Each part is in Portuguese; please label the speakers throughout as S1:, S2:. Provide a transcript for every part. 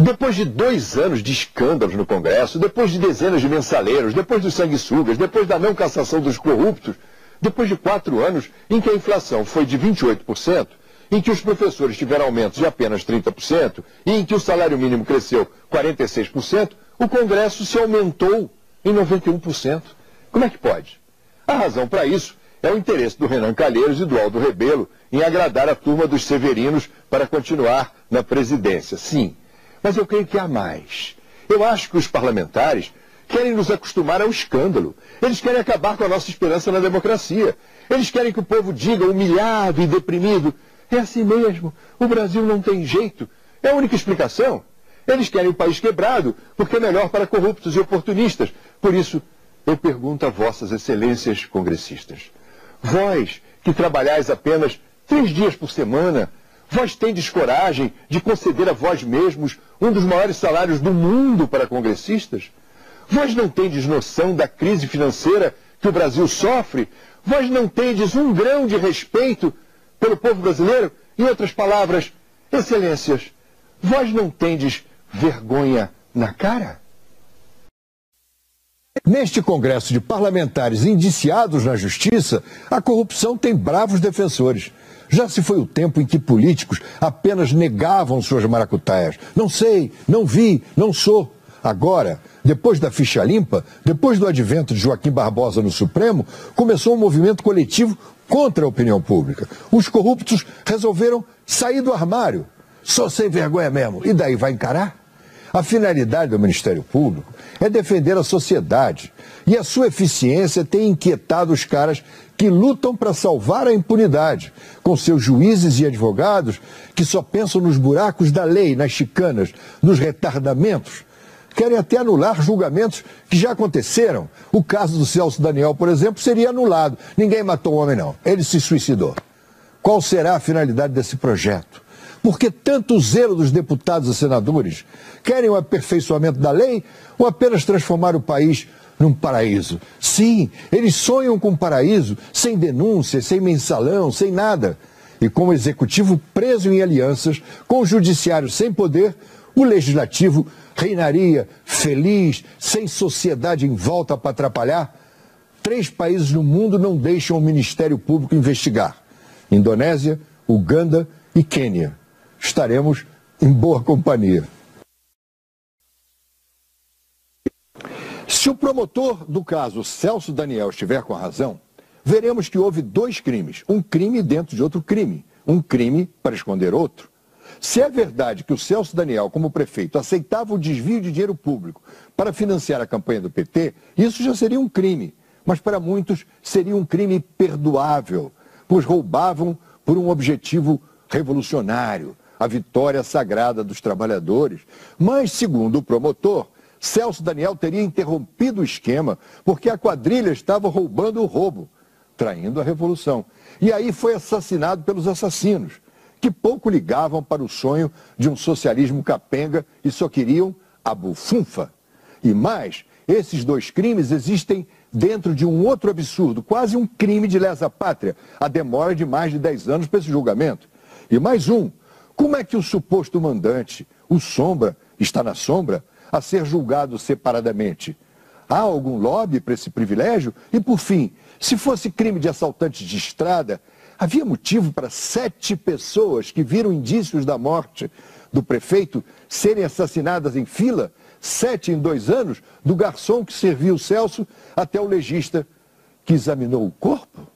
S1: Depois de 2 anos de escândalos no Congresso, depois de dezenas de mensaleiros, depois dos sanguessugas, depois da não cassação dos corruptos, depois de 4 anos em que a inflação foi de 28%, em que os professores tiveram aumentos de apenas 30% e em que o salário mínimo cresceu 46%, o Congresso se aumentou em 91%. Como é que pode? A razão para isso é o interesse do Renan Calheiros e do Aldo Rebelo em agradar a turma dos Severinos para continuar na presidência. Sim, mas eu creio que há mais. Eu acho que os parlamentares querem nos acostumar ao escândalo. Eles querem acabar com a nossa esperança na democracia. Eles querem que o povo diga, humilhado e deprimido, é assim mesmo, o Brasil não tem jeito. É a única explicação. Eles querem o país quebrado, porque é melhor para corruptos e oportunistas. Por isso, eu pergunto a vossas excelências congressistas. Vós, que trabalhais apenas 3 dias por semana, vós tendes coragem de conceder a vós mesmos um dos maiores salários do mundo para congressistas? Vós não tendes noção da crise financeira que o Brasil sofre? Vós não tendes um grão de respeito pelo povo brasileiro? Em outras palavras, excelências, vós não tendes vergonha na cara?
S2: Neste congresso de parlamentares indiciados na justiça, a corrupção tem bravos defensores. Já se foi o tempo em que políticos apenas negavam suas maracutaias. Não sei, não vi, não sou. Agora, depois da ficha limpa, depois do advento de Joaquim Barbosa no Supremo, começou um movimento coletivo contra a opinião pública. Os corruptos resolveram sair do armário. Só sem vergonha mesmo. E daí vai encarar? A finalidade do Ministério Público é defender a sociedade. E a sua eficiência tem inquietado os caras que lutam para salvar a impunidade, com seus juízes e advogados que só pensam nos buracos da lei, nas chicanas, nos retardamentos. Querem até anular julgamentos que já aconteceram. O caso do Celso Daniel, por exemplo, seria anulado. Ninguém matou o homem, não. Ele se suicidou. Qual será a finalidade desse projeto? Por que tanto zelo dos deputados e senadores? Querem o aperfeiçoamento da lei ou apenas transformar o país num paraíso? Sim, eles sonham com um paraíso sem denúncias, sem mensalão, sem nada. E com o executivo preso em alianças, com o judiciário sem poder, o legislativo reinaria feliz, sem sociedade em volta para atrapalhar. 3 países no mundo não deixam o Ministério Público investigar: Indonésia, Uganda e Quênia. Estaremos em boa companhia. Se o promotor do caso Celso Daniel estiver com a razão, veremos que houve 2 crimes. Um crime dentro de outro crime. Um crime para esconder outro. Se é verdade que o Celso Daniel, como prefeito, aceitava o desvio de dinheiro público para financiar a campanha do PT, isso já seria um crime. Mas para muitos seria um crime perdoável, pois roubavam por um objetivo revolucionário, a vitória sagrada dos trabalhadores. Mas, segundo o promotor, Celso Daniel teria interrompido o esquema porque a quadrilha estava roubando o roubo, traindo a revolução. E aí foi assassinado pelos assassinos, que pouco ligavam para o sonho de um socialismo capenga e só queriam a bufunfa. E mais, esses 2 crimes existem dentro de um outro absurdo, quase um crime de lesa-pátria, a demora de mais de 10 anos para esse julgamento. E mais um, como é que o suposto mandante, o Sombra, está na sombra a ser julgado separadamente? Há algum lobby para esse privilégio? E por fim, se fosse crime de assaltantes de estrada, havia motivo para 7 pessoas que viram indícios da morte do prefeito serem assassinadas em fila, 7 em 2 anos, do garçom que serviu o Celso até o legista que examinou o corpo?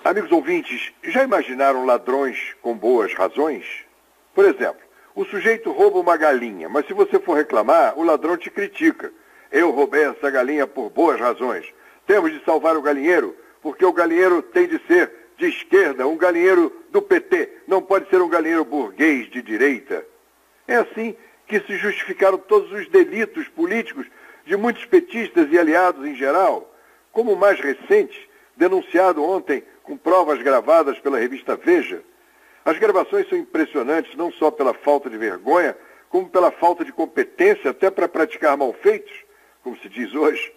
S3: Amigos ouvintes, já imaginaram ladrões com boas razões? Por exemplo, o sujeito rouba uma galinha, mas se você for reclamar, o ladrão te critica. Eu roubei essa galinha por boas razões. Temos de salvar o galinheiro, porque o galinheiro tem de ser de esquerda, um galinheiro do PT, não pode ser um galinheiro burguês de direita. É assim que se justificaram todos os delitos políticos de muitos petistas e aliados em geral, como o mais recente, denunciado ontem com provas gravadas pela revista Veja. As gravações são impressionantes não só pela falta de vergonha, como pela falta de competência até para praticar malfeitos, como se diz hoje.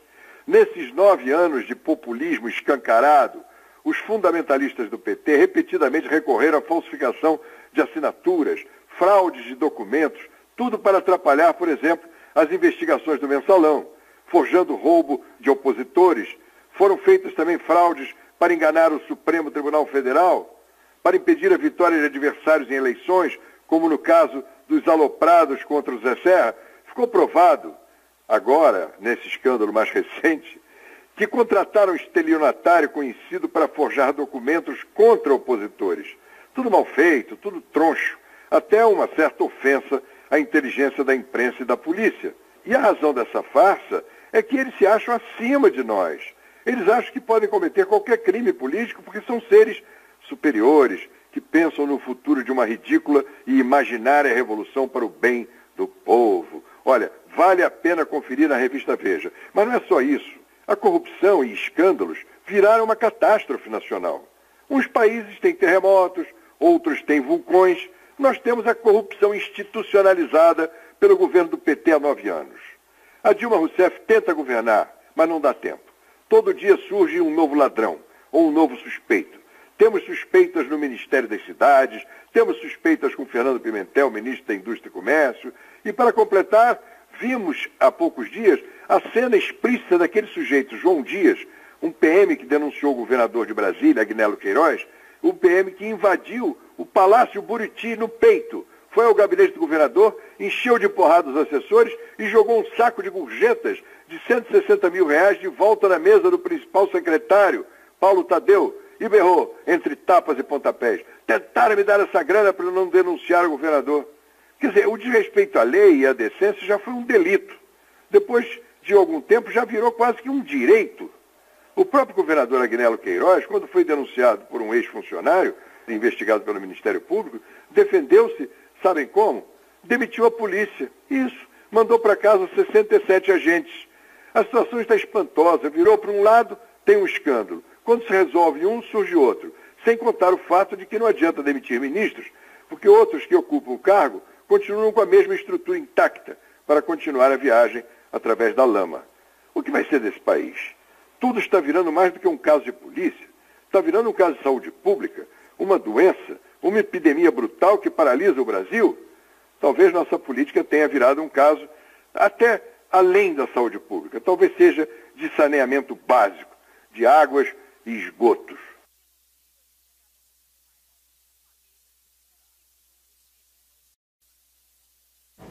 S3: Nesses 9 anos de populismo escancarado, os fundamentalistas do PT repetidamente recorreram à falsificação de assinaturas, fraudes de documentos, tudo para atrapalhar, por exemplo, as investigações do Mensalão, forjando roubo de opositores. Foram feitas também fraudes para enganar o Supremo Tribunal Federal, para impedir a vitória de adversários em eleições, como no caso dos aloprados contra o Zé Serra. Ficou provado, agora, nesse escândalo mais recente, que contrataram estelionatário conhecido para forjar documentos contra opositores. Tudo mal feito, tudo troncho, até uma certa ofensa à inteligência da imprensa e da polícia. E a razão dessa farsa é que eles se acham acima de nós. Eles acham que podem cometer qualquer crime político porque são seres superiores, que pensam no futuro de uma ridícula e imaginária revolução para o bem do povo. Olha, vale a pena conferir na revista Veja. Mas não é só isso. A corrupção e escândalos viraram uma catástrofe nacional. Uns países têm terremotos, outros têm vulcões. Nós temos a corrupção institucionalizada pelo governo do PT há 9 anos. A Dilma Rousseff tenta governar, mas não dá tempo. Todo dia surge um novo ladrão ou um novo suspeito. Temos suspeitas no Ministério das Cidades, temos suspeitas com Fernando Pimentel, ministro da Indústria e Comércio, e para completar, vimos há poucos dias a cena explícita daquele sujeito, João Dias, um PM que denunciou o governador de Brasília, Agnello Queiroz, um PM que invadiu o Palácio Buriti no peito, foi ao gabinete do governador, encheu de porrada os assessores e jogou um saco de gorjetas de R$160 mil de volta na mesa do principal secretário, Paulo Tadeu, e berrou, entre tapas e pontapés: tentaram me dar essa grana para eu não denunciar o governador. Quer dizer, o desrespeito à lei e à decência já foi um delito. Depois de algum tempo já virou quase que um direito. O próprio governador Agnello Queiroz, quando foi denunciado por um ex-funcionário, investigado pelo Ministério Público, defendeu-se, sabem como? Demitiu a polícia. Isso, mandou para casa 67 agentes. A situação está espantosa, virou para um lado, tem um escândalo. Quando se resolve um, surge outro. Sem contar o fato de que não adianta demitir ministros, porque outros que ocupam o cargo continuam com a mesma estrutura intacta para continuar a viagem através da lama. O que vai ser desse país? Tudo está virando mais do que um caso de polícia. Está virando um caso de saúde pública, uma doença, uma epidemia brutal que paralisa o Brasil. Talvez nossa política tenha virado um caso até além da saúde pública. Talvez seja de saneamento básico, de águas e esgotos.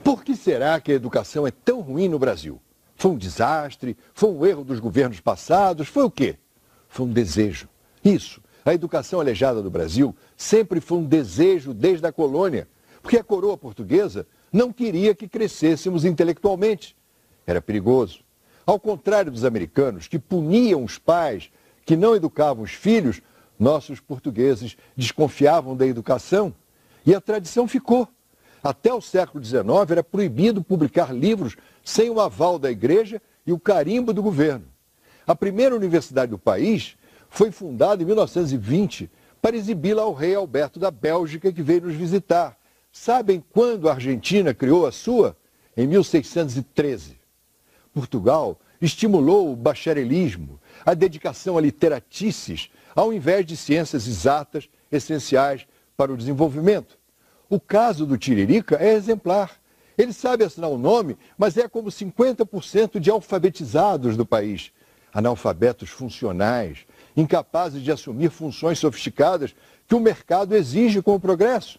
S2: Por que será que a educação é tão ruim no Brasil? Foi um desastre? Foi um erro dos governos passados? Foi o quê? Foi um desejo. Isso, a educação aleijada do Brasil sempre foi um desejo desde a colônia, porque a coroa portuguesa não queria que crescêssemos intelectualmente. Era perigoso. Ao contrário dos americanos, que puniam os pais que não educavam os filhos, nossos portugueses desconfiavam da educação e a tradição ficou. Até o século XIX era proibido publicar livros sem o aval da igreja e o carimbo do governo. A primeira universidade do país foi fundada em 1920 para exibi-la ao rei Alberto da Bélgica, que veio nos visitar. Sabem quando a Argentina criou a sua? Em 1613. Portugal estimulou o bacharelismo, a dedicação a literatices, ao invés de ciências exatas essenciais para o desenvolvimento. O caso do Tiririca é exemplar. Ele sabe assinar o nome, mas é como 50% de alfabetizados do país. Analfabetos funcionais, incapazes de assumir funções sofisticadas que o mercado exige com o progresso.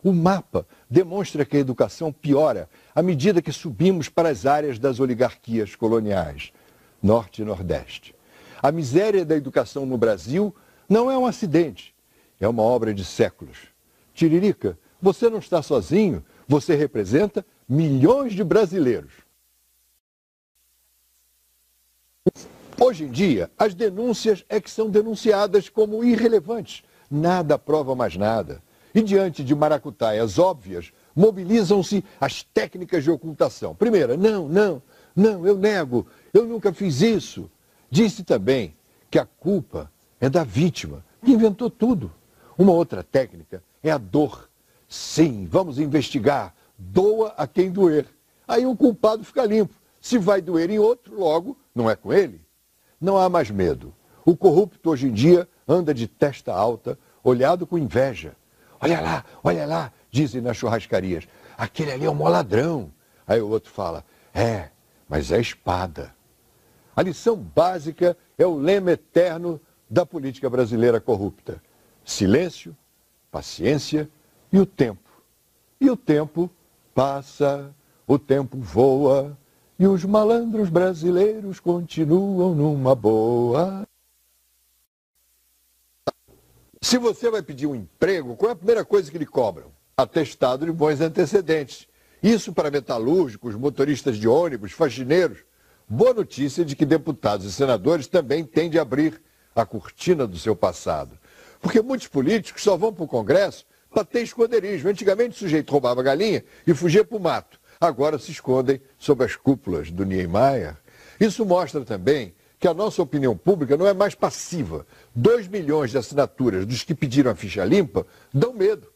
S2: O mapa demonstra que a educação piora à medida que subimos para as áreas das oligarquias coloniais, Norte e Nordeste. A miséria da educação no Brasil não é um acidente, é uma obra de séculos. Tiririca, você não está sozinho, você representa milhões de brasileiros. Hoje em dia, as denúncias é que são denunciadas como irrelevantes. Nada prova mais nada. E diante de maracutaias óbvias, mobilizam-se as técnicas de ocultação. Primeira, não, eu nego, eu nunca fiz isso. Disse também que a culpa é da vítima, que inventou tudo. Uma outra técnica é a dor. Sim, vamos investigar. Doa a quem doer. Aí o culpado fica limpo. Se vai doer em outro, logo, não é com ele. Não há mais medo. O corrupto hoje em dia anda de testa alta, olhado com inveja. Olha lá, dizem nas churrascarias, aquele ali é um mó ladrão. Aí o outro fala, mas é espada. A lição básica é o lema eterno da política brasileira corrupta. Silêncio, paciência e o tempo. E o tempo passa, o tempo voa, e os malandros brasileiros continuam numa boa. Se você vai pedir um emprego, qual é a primeira coisa que lhe cobram? Atestado de bons antecedentes. Isso para metalúrgicos, motoristas de ônibus, faxineiros. Boa notícia de que deputados e senadores também têm de abrir a cortina do seu passado. Porque muitos políticos só vão para o Congresso para ter esconderijo. Antigamente o sujeito roubava galinha e fugia para o mato. Agora se escondem sob as cúpulas do Niemeyer. Isso mostra também que a nossa opinião pública não é mais passiva. 2 milhões de assinaturas dos que pediram a ficha limpa dão medo.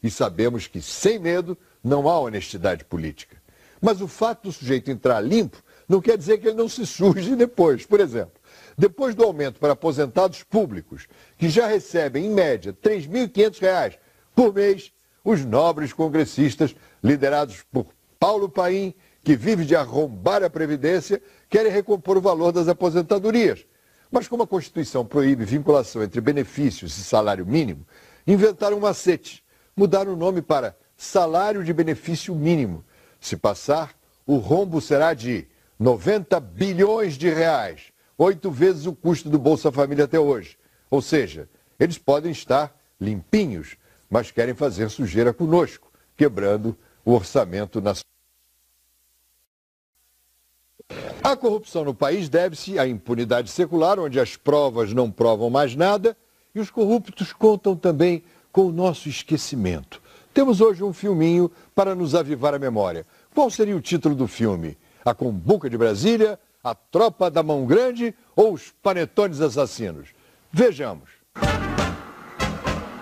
S2: E sabemos que sem medo não há honestidade política. Mas o fato do sujeito entrar limpo não quer dizer que ele não se suje depois. Por exemplo, depois do aumento para aposentados públicos, que já recebem, em média, R$ 3.500 por mês, os nobres congressistas, liderados por Paulo Paim, que vive de arrombar a Previdência, querem recompor o valor das aposentadorias. Mas como a Constituição proíbe vinculação entre benefícios e salário mínimo, inventaram um macete. Mudaram o nome para salário de benefício mínimo. Se passar, o rombo será de 90 bilhões de reais, 8 vezes o custo do Bolsa Família até hoje. Ou seja, eles podem estar limpinhos, mas querem fazer sujeira conosco, quebrando o orçamento nacional. A corrupção no país deve-se à impunidade secular, onde as provas não provam mais nada, e os corruptos contam também com o nosso esquecimento. Temos hoje um filminho para nos avivar a memória. Qual seria o título do filme? A Cumbuca de Brasília, A Tropa da Mão Grande ou Os Panetones Assassinos? Vejamos.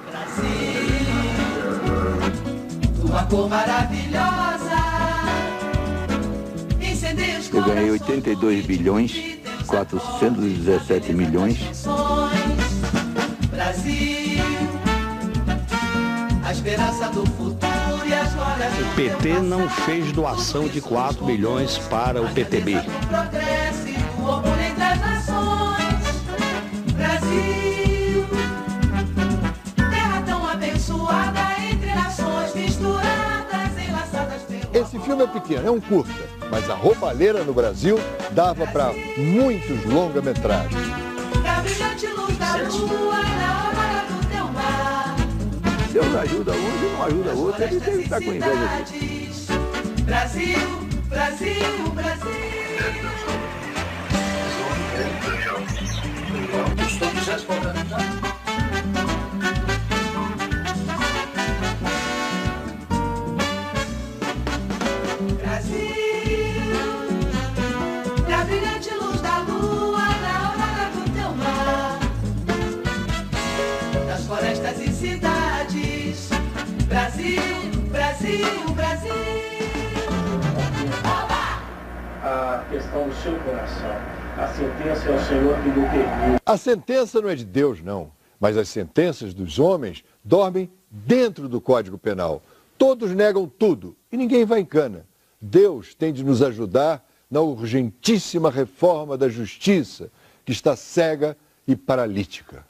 S4: Brasil, tua cor maravilhosa.
S5: Eu ganhei 82 bilhões, 417 milhões.
S4: Brasil, a esperança do futuro e as glórias do
S6: O PT não fez doação de 4 bilhões para o PTB.
S4: progresso e do orgulho entre as nações. Brasil, terra tão abençoada entre nações misturadas, enlaçadas pelo
S2: Esse filme é pequeno, é um curta, mas a roubalheira no Brasil dava para muitos longa-metragens.
S4: da brilhante luz da lua na hora do teu mar.
S5: Deus ajuda um e não ajuda outro, ele deve estar com inveja disso.
S4: Brasil, Brasil, Brasil. Brasil, da brilhante luz da lua na aurora do teu mar, das florestas e cidades. Brasil, Brasil, Brasil.
S7: A questão do seu coração. A sentença é o Senhor que determina.
S2: A sentença não é de Deus, não, mas as sentenças dos homens dormem dentro do Código Penal. Todos negam tudo e ninguém vai em cana. Deus tem de nos ajudar na urgentíssima reforma da justiça, que está cega e paralítica.